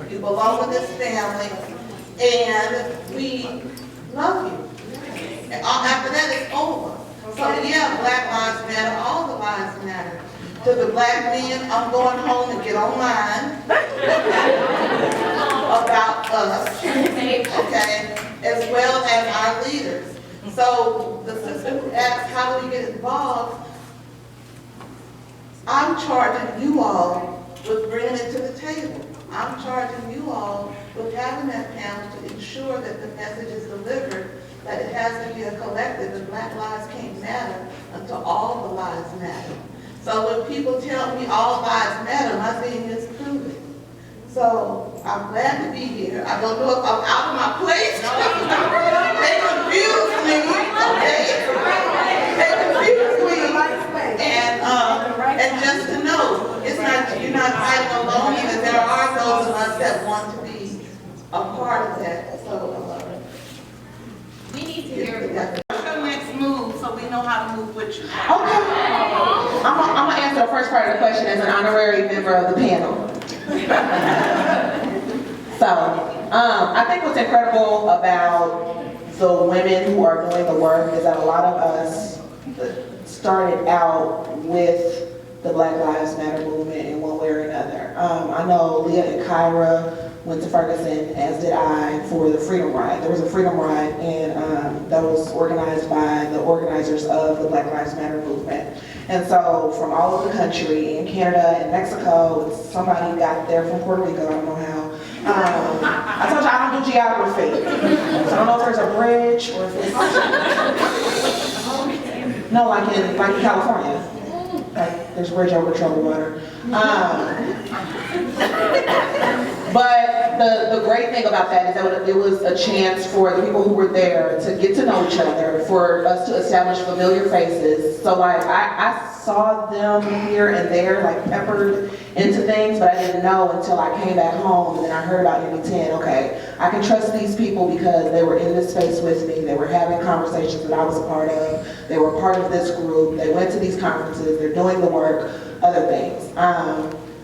[SPEAKER 1] you belong to this family, and we love you. And after that, it's over. So yeah, Black Lives Matter, all the lives matter. To the black men, I'm going home and get online about us, okay, as well as our leaders. So the sister who asked, how do we get involved? I'm charging you all with bringing it to the table.
[SPEAKER 12] I'm charging you all with having that panel to ensure that the message is delivered, that it has to be a collective, and Black lives can't matter until all the lives matter. So when people tell me all lives matter, my thing is proven. So I'm glad to be here. I don't know if I'm out of my place. They confuse me, okay? They confuse me. And just to know, it's not, you're not fighting alone, because there are those of us that want to be a part of that. So
[SPEAKER 4] We need to hear.
[SPEAKER 12] what's your next move, so we know how to move with you.
[SPEAKER 1] Okay. I'm gonna answer the first part of the question as an honorary member of the panel. So, I think what's incredible about the women who are doing the work is that a lot of us started out with the Black Lives Matter movement in one way or another. I know Leah and Kyra went to Ferguson, as did I, for the Freedom Ride. There was a Freedom Ride, and that was organized by the organizers of the Black Lives Matter movement. And so from all over the country, in Canada and Mexico, somebody got there from Puerto Rico, I don't know how. I told you I don't do geography. So I don't know if there's a bridge or if it's, no, like in California. Like there's a bridge over troubled water. But the great thing about that is that it was a chance for the people who were there to get to know each other, for us to establish familiar faces. So like I saw them here and there, like peppered into things, but I didn't know until I came back home and then I heard about MB10. Okay, I can trust these people because they were in this space with me. They were having conversations that I was a part of. They were part of this group. They went to these conferences. They're doing the work, other things.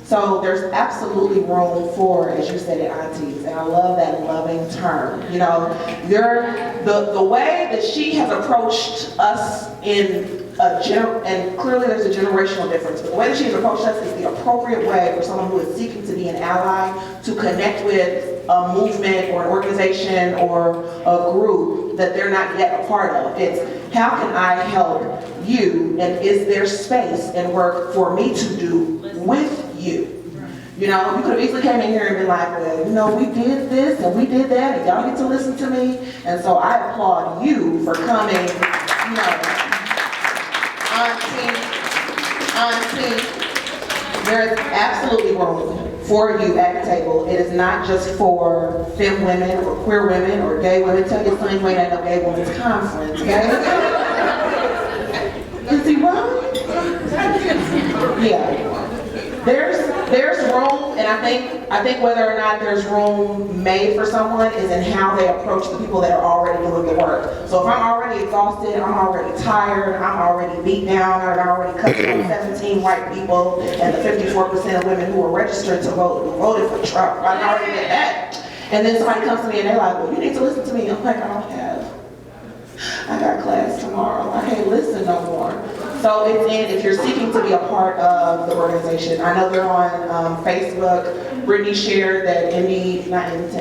[SPEAKER 1] So there's absolutely room for, as you said, it, aunties, and I love that loving term. You know, the way that she has approached us in and clearly there's a generational difference, but the way that she has approached us is the appropriate way for someone who is seeking to be an ally to connect with a movement or an organization or a group that they're not yet a part of. It's how can I help you, and is there space and work for me to do with you? You know, you could have easily came in here and been like, well, you know, we did this and we did that and y'all get to listen to me. And so I applaud you for coming, you know, auntie, there is absolutely room for you at the table. It is not just for femme women or queer women or gay women. Tell your son you ain't at no gay women's conference, okay? Is he wrong? Yeah. There's room, and I think whether or not there's room made for someone is in how they approach the people that are already doing the work. So if I'm already exhausted, I'm already tired, I'm already beat down, I've already cut down 17 white people and the 54% of women who are registered to vote who voted for Trump. I already did that. And then somebody comes to me and they're like, well, you need to listen to me. I'm like, I got class tomorrow. I can't listen no more. So it's if you're seeking to be a part of the organization. I know they're on Facebook. Brittany shared that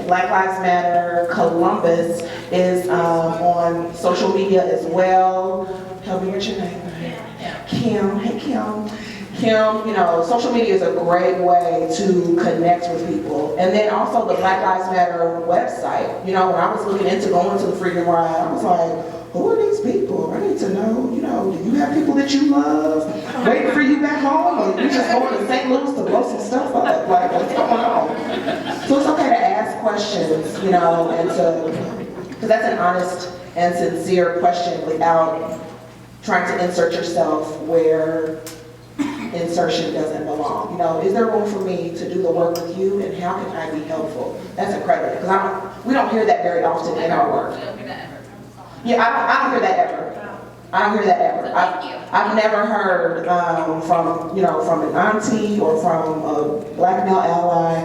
[SPEAKER 1] Black Lives Matter Columbus is on social media as well. Help me, what's your name? Kim. Hey, Kim. Kim, you know, social media is a great way to connect with people. And then also the Black Lives Matter website. You know, when I was looking into going to the Freedom Ride, I was like, who are these people? I need to know, you know, do you have people that you love waiting for you back home? Or you just going to St. Louis to blow some stuff up? Like, what's going on? So it's okay to ask questions, you know, and because that's an honest and sincere question without trying to insert yourself where insertion doesn't belong. You know, is there room for me to do the work with you, and how can I be helpful? That's incredible, because we don't hear that very often in our work. Yeah, I don't hear that ever. I don't hear that ever. I've never heard from an auntie or from a Black male ally,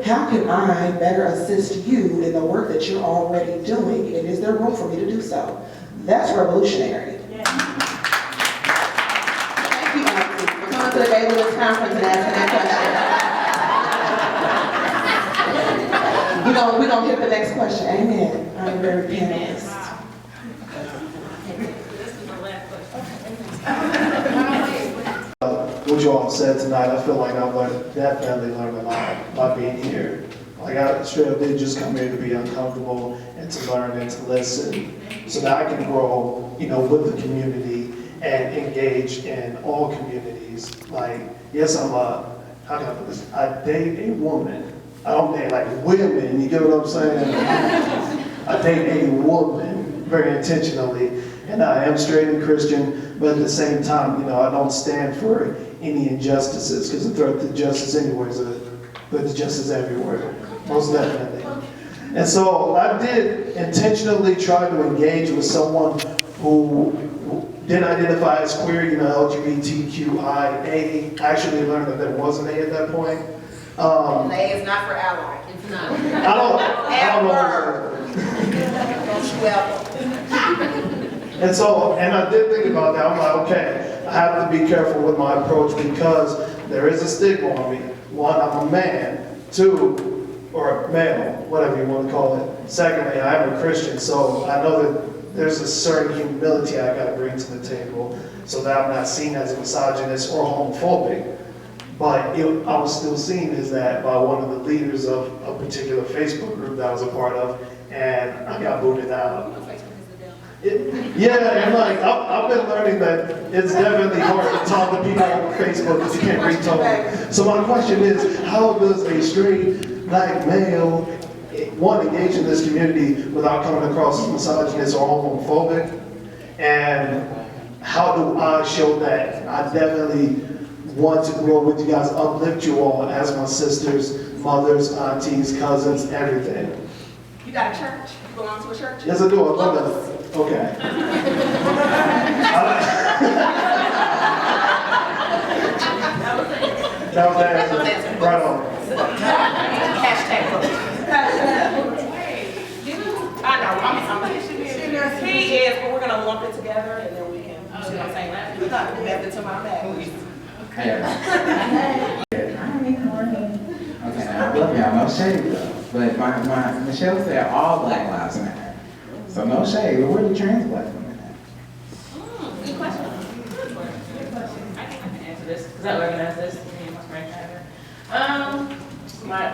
[SPEAKER 1] how can I better assist you in the work that you're already doing, and is there room for me to do so? That's revolutionary. Thank you, auntie, for coming to the Gay Women's Conference and asking that question. We're gonna hit the next question. Amen. I'm very panelist.
[SPEAKER 13] What what you all said tonight. I feel like I've definitely learned a lot by being here. Like I straight up did just come here to be uncomfortable and to learn and to listen so that I can grow, with the community and engage in all communities. Like, yes, how can I put this? I date a woman. I don't date like women, you get what I'm saying? I date a woman very intentionally, and I am straight and Christian, but at the same time, I don't stand for any injustices, because the threat to justice anywhere is but justice everywhere, most definitely. And so I did intentionally try to engage with someone who didn't identify as queer, LGBTQIA. I actually learned that there was an A at that point.
[SPEAKER 1] A is not for ally.
[SPEAKER 2] It's not.
[SPEAKER 13] I don't know. And I did think about that. I'm like, okay, I have to be careful with my approach because there is a stigma on me. One, I'm a man. Two, or male, whatever you want to call it. Secondly, I am a Christian, so I know that there's a certain humility I got to bring to the table so that I'm not seen as a misogynist or homophobic. But I was still seen as that by one of the leaders of a particular Facebook group that I was a part of, and I got booted out. Yeah, and like, I've been learning that it's definitely hard to talk to people on Facebook because you can't read tone. So my question is, how does a straight black male, one, engage in this community without coming across as misogynist or homophobic? And how do I show that I definitely want to grow with you guys, uplift you all as my sisters, mothers, aunties, cousins, everything?
[SPEAKER 1] You got a church? You belong to a church?
[SPEAKER 13] Yes, I do. I love that. Okay. That was the answer. Right on.
[SPEAKER 1] Hashtag I know, he is, but we're gonna lump it together and then we can, see what I'm saying? Method to my madness.
[SPEAKER 14] Okay, I love y'all, no shade though. But my Michelle said all Black Lives Matter. So no shade, but where the trans Black women at?
[SPEAKER 2] Good question.
[SPEAKER 11] I can answer this, because I organized this, me and my friend Tyler. My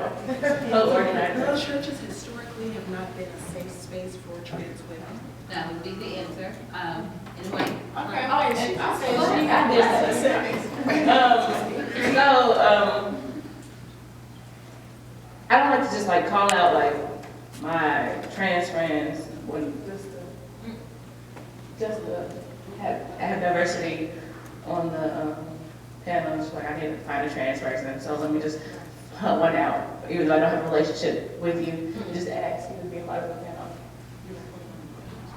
[SPEAKER 11] co-organizer.
[SPEAKER 1] Churches historically have not been a safe space for trans women.
[SPEAKER 4] That would be the answer, in a way.
[SPEAKER 1] Okay.
[SPEAKER 11] I don't like to just like call out like my trans friends when just to have diversity on the panels. Like I didn't find a trans person, so let me just hunt one out. Even though I don't have a relationship with you, just ask you to be a part of the panel.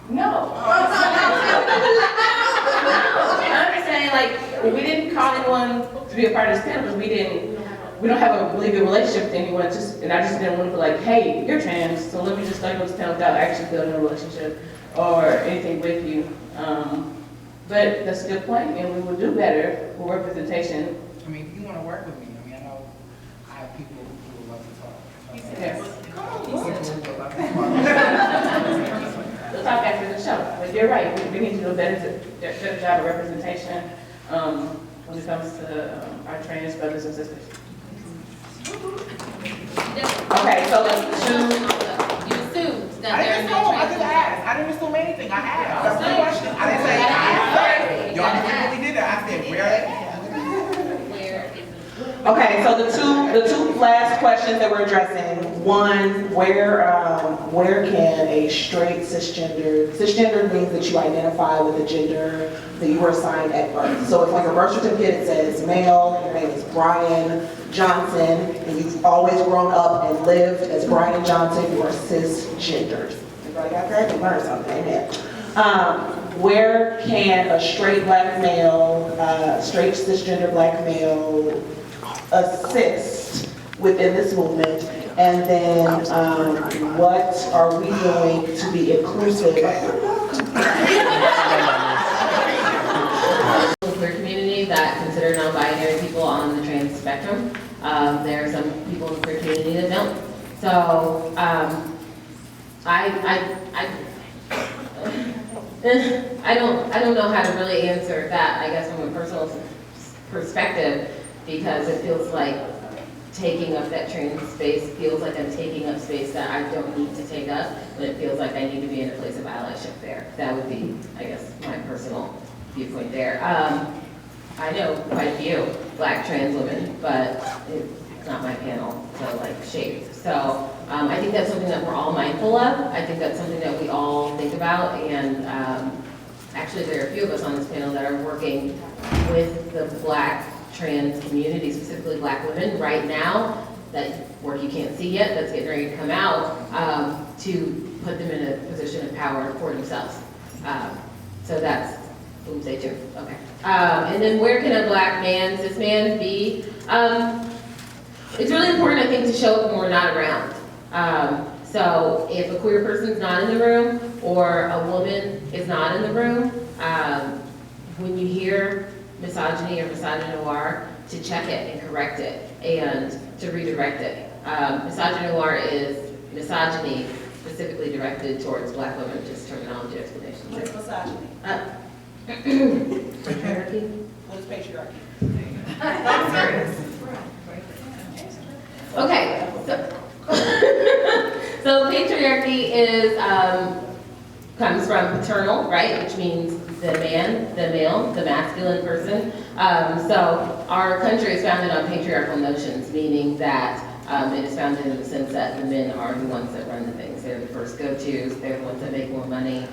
[SPEAKER 11] No. I'm saying like we didn't call anyone to be a part of this panel because we don't have a really good relationship with anyone. And I just didn't want to be like, hey, you're trans, so let me just start this panel without actually building a relationship or anything with you. But that's a good point, and we will do better with representation.
[SPEAKER 15] I mean, if you want to work with me, I mean, I know I have people who would love to talk.
[SPEAKER 11] Yes.
[SPEAKER 15] People who would love to talk.
[SPEAKER 11] We'll talk after the show, but you're right, we need to do a better job of representation when it comes to our trans brothers and sisters. Okay, so let's
[SPEAKER 4] You assumed that
[SPEAKER 1] I
[SPEAKER 4] there
[SPEAKER 1] didn't
[SPEAKER 4] is
[SPEAKER 1] assume,
[SPEAKER 4] no
[SPEAKER 1] I just
[SPEAKER 4] trans.
[SPEAKER 1] asked. I didn't assume anything, I asked. That's the question. I didn't say, I asked.
[SPEAKER 15] Y'all really did that. I said, where are they?
[SPEAKER 4] Where is it?
[SPEAKER 1] Okay, so the two last questions that we're addressing. One, where can a straight cisgender means that you identify with the gender that you were assigned at birth. So if like a birth certificate, it says male, your name is Brian Johnson, and you've always grown up and lived as Brian Johnson, you are cisgendered. Everybody got that? You learned something, amen. Where can a straight black male, straight cisgender black male assist within this movement? And then what are we doing to be inclusive?
[SPEAKER 2] The queer community that consider non-binary people on the trans spectrum. There are some people in the queer community that don't. So I don't know how to really answer that, I guess, from a personal perspective, because it feels like taking up that trans space feels like I'm taking up space that I don't need to take up, but it feels like I need to be in a place of allyship there. That would be, I guess, my personal viewpoint there. I know quite a few Black trans women, but it's not my panel to like shape. So I think that's something that we're all mindful of. I think that's something that we all think about, and actually there are a few of us on this panel that are working with the Black trans community, specifically Black women, right now, that work you can't see yet, that's getting ready to come out, to put them in a position of power for themselves. So that's, oops, say two, okay. And then where can a Black man, cis man be? It's really important, I think, to show up when we're not around. So if a queer person's not in the room, or a woman is not in the room, when you hear misogyny or misogynoir, to check it and correct it and to redirect it. Misogynoir is misogyny specifically directed towards Black women, just terminology explanation.
[SPEAKER 1] What's misogyny?
[SPEAKER 2] Patriarchy?
[SPEAKER 1] What is patriarchy?
[SPEAKER 2] I'm serious. Okay, so patriarchy is, comes from paternal, right, which means the man, the male, the masculine person. So our country is founded on patriarchal notions, meaning that it is founded in the sense that the men are the ones that run the things. They're the first go-tos, they're the ones that make more money.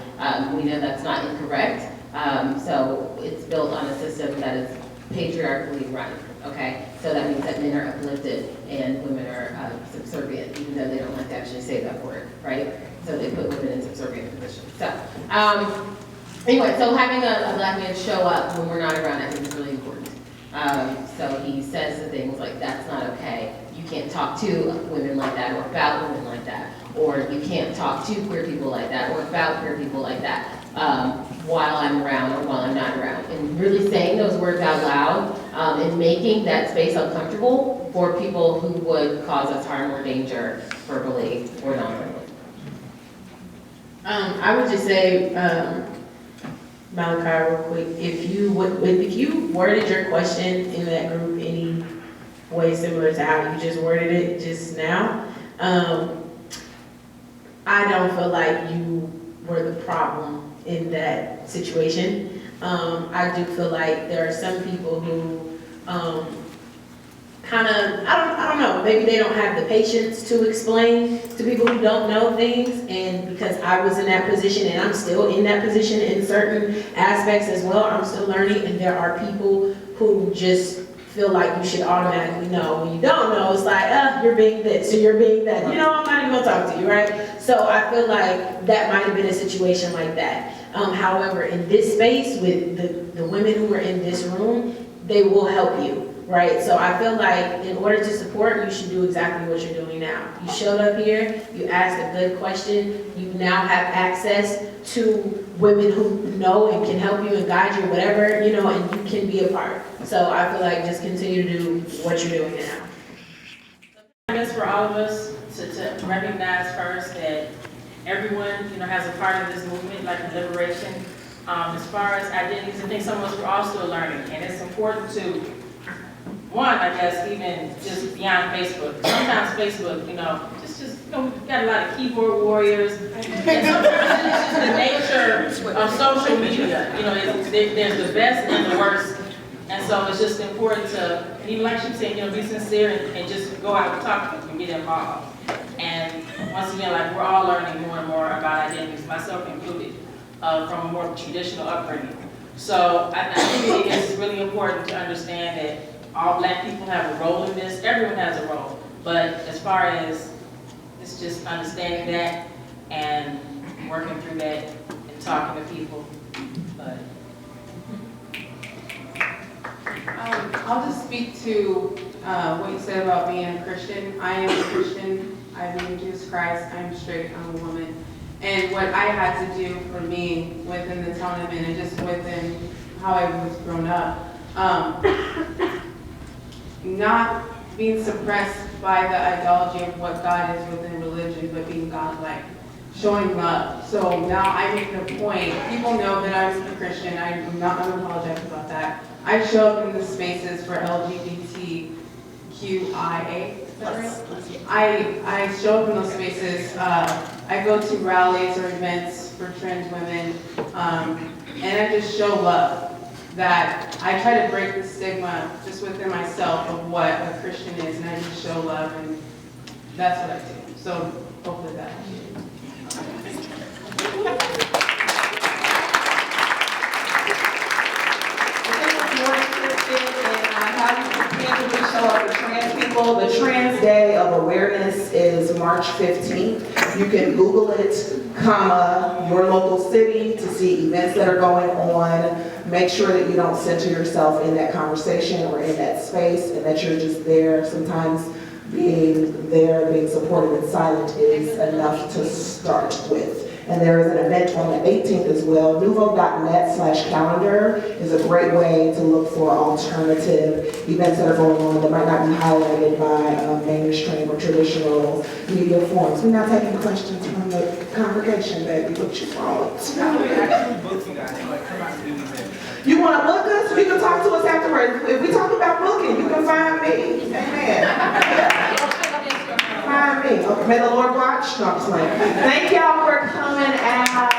[SPEAKER 2] We know that's not incorrect. So it's built on a system that is patriarchally run, okay? So that means that men are uplifted and women are subservient, even though they don't like to actually say that word, right? So they put women in subservient positions. So, anyway, so having a Black man show up when we're not around, I think is really important. So he says the things like, that's not okay. You can't talk to women like that or about women like that. Or you can't talk to queer people like that or about queer people like that while I'm around or while I'm not around. And really saying those words out loud and making that space uncomfortable for people who would cause us harm or danger verbally or non-verbally.
[SPEAKER 3] I would just say, Malachi, real quick, if you worded your question in that group any way similar to how you just worded it just now, I don't feel like you were the problem in that situation. I do feel like there are some people who kind of, I don't know, maybe they don't have the patience to explain to people who don't know things, and because I was in that position and I'm still in that position in certain aspects as well, I'm still learning, and there are people who just feel like you should automatically know. When you don't know, it's like, you're being this, or you're being that. You know, I'm not even gonna talk to you, right? So I feel like that might have been a situation like that. However, in this space, with the women who are in this room, they will help you, right? So I feel like in order to support, you should do exactly what you're doing now. You showed up here, you asked a good question, you now have access to women who know and can help you and guide you, whatever, you know, and you can be a part. So I feel like just continue to do what you're doing now.
[SPEAKER 11] I guess for all of us to recognize first that everyone, has a part of this movement, like the liberation. As far as identities, I think some of us, we're all still learning, and it's important to, one, I guess, even just beyond Facebook. Sometimes Facebook, we've got a lot of keyboard warriors, and sometimes it's just the nature of social media. There's the best and the worst. And so it's just important to, even like she said, be sincere and just go out and talk to people and get involved. And once again, we're all learning more and more about identities, myself included, from a more traditional upbringing. So I think it is really important to understand that all Black people have a role in this. Everyone has a role. But as far as it's just understanding that and working through that and talking to people. But
[SPEAKER 6] I'll just speak to what you said about being a Christian. I am a Christian. I believe in Jesus Christ. I'm straight. I'm a woman. And what I had to do for me within the tournament and just within how I was grown up, not being suppressed by the ideology of what God is within religion, but being God-like, showing love. So now I make the point, people know that I'm a Christian. I'm not unapologetic about that. I show up in the spaces for LGBTQIA. Is that right? I show up in those spaces. I go to rallies or events for trans women, and I just show love. That I try to break the stigma just within myself of what a Christian is, and I just show love, and that's what I do. So hopefully that.
[SPEAKER 1] How you can tangibly show up for trans people. The Trans Day of Awareness is March 15th. You can Google it, comma, your local city to see events that are going on. Make sure that you don't center yourself in that conversation or in that space and that you're just there. Sometimes being there, being supportive and silent is enough to start with. And there is an event on the 18th as well. Nuvo.net/calendar is a great way to look for alternative events that are going on that might not be highlighted by mainstream or traditional media forms. We're not taking questions from the congregation, baby. What you want? You want to book us? You can talk to us afterwards. If we talk about booking, you can find me. Amen. Find me. Okay, may the Lord watch. No, I'm just playing. Thank y'all for coming out.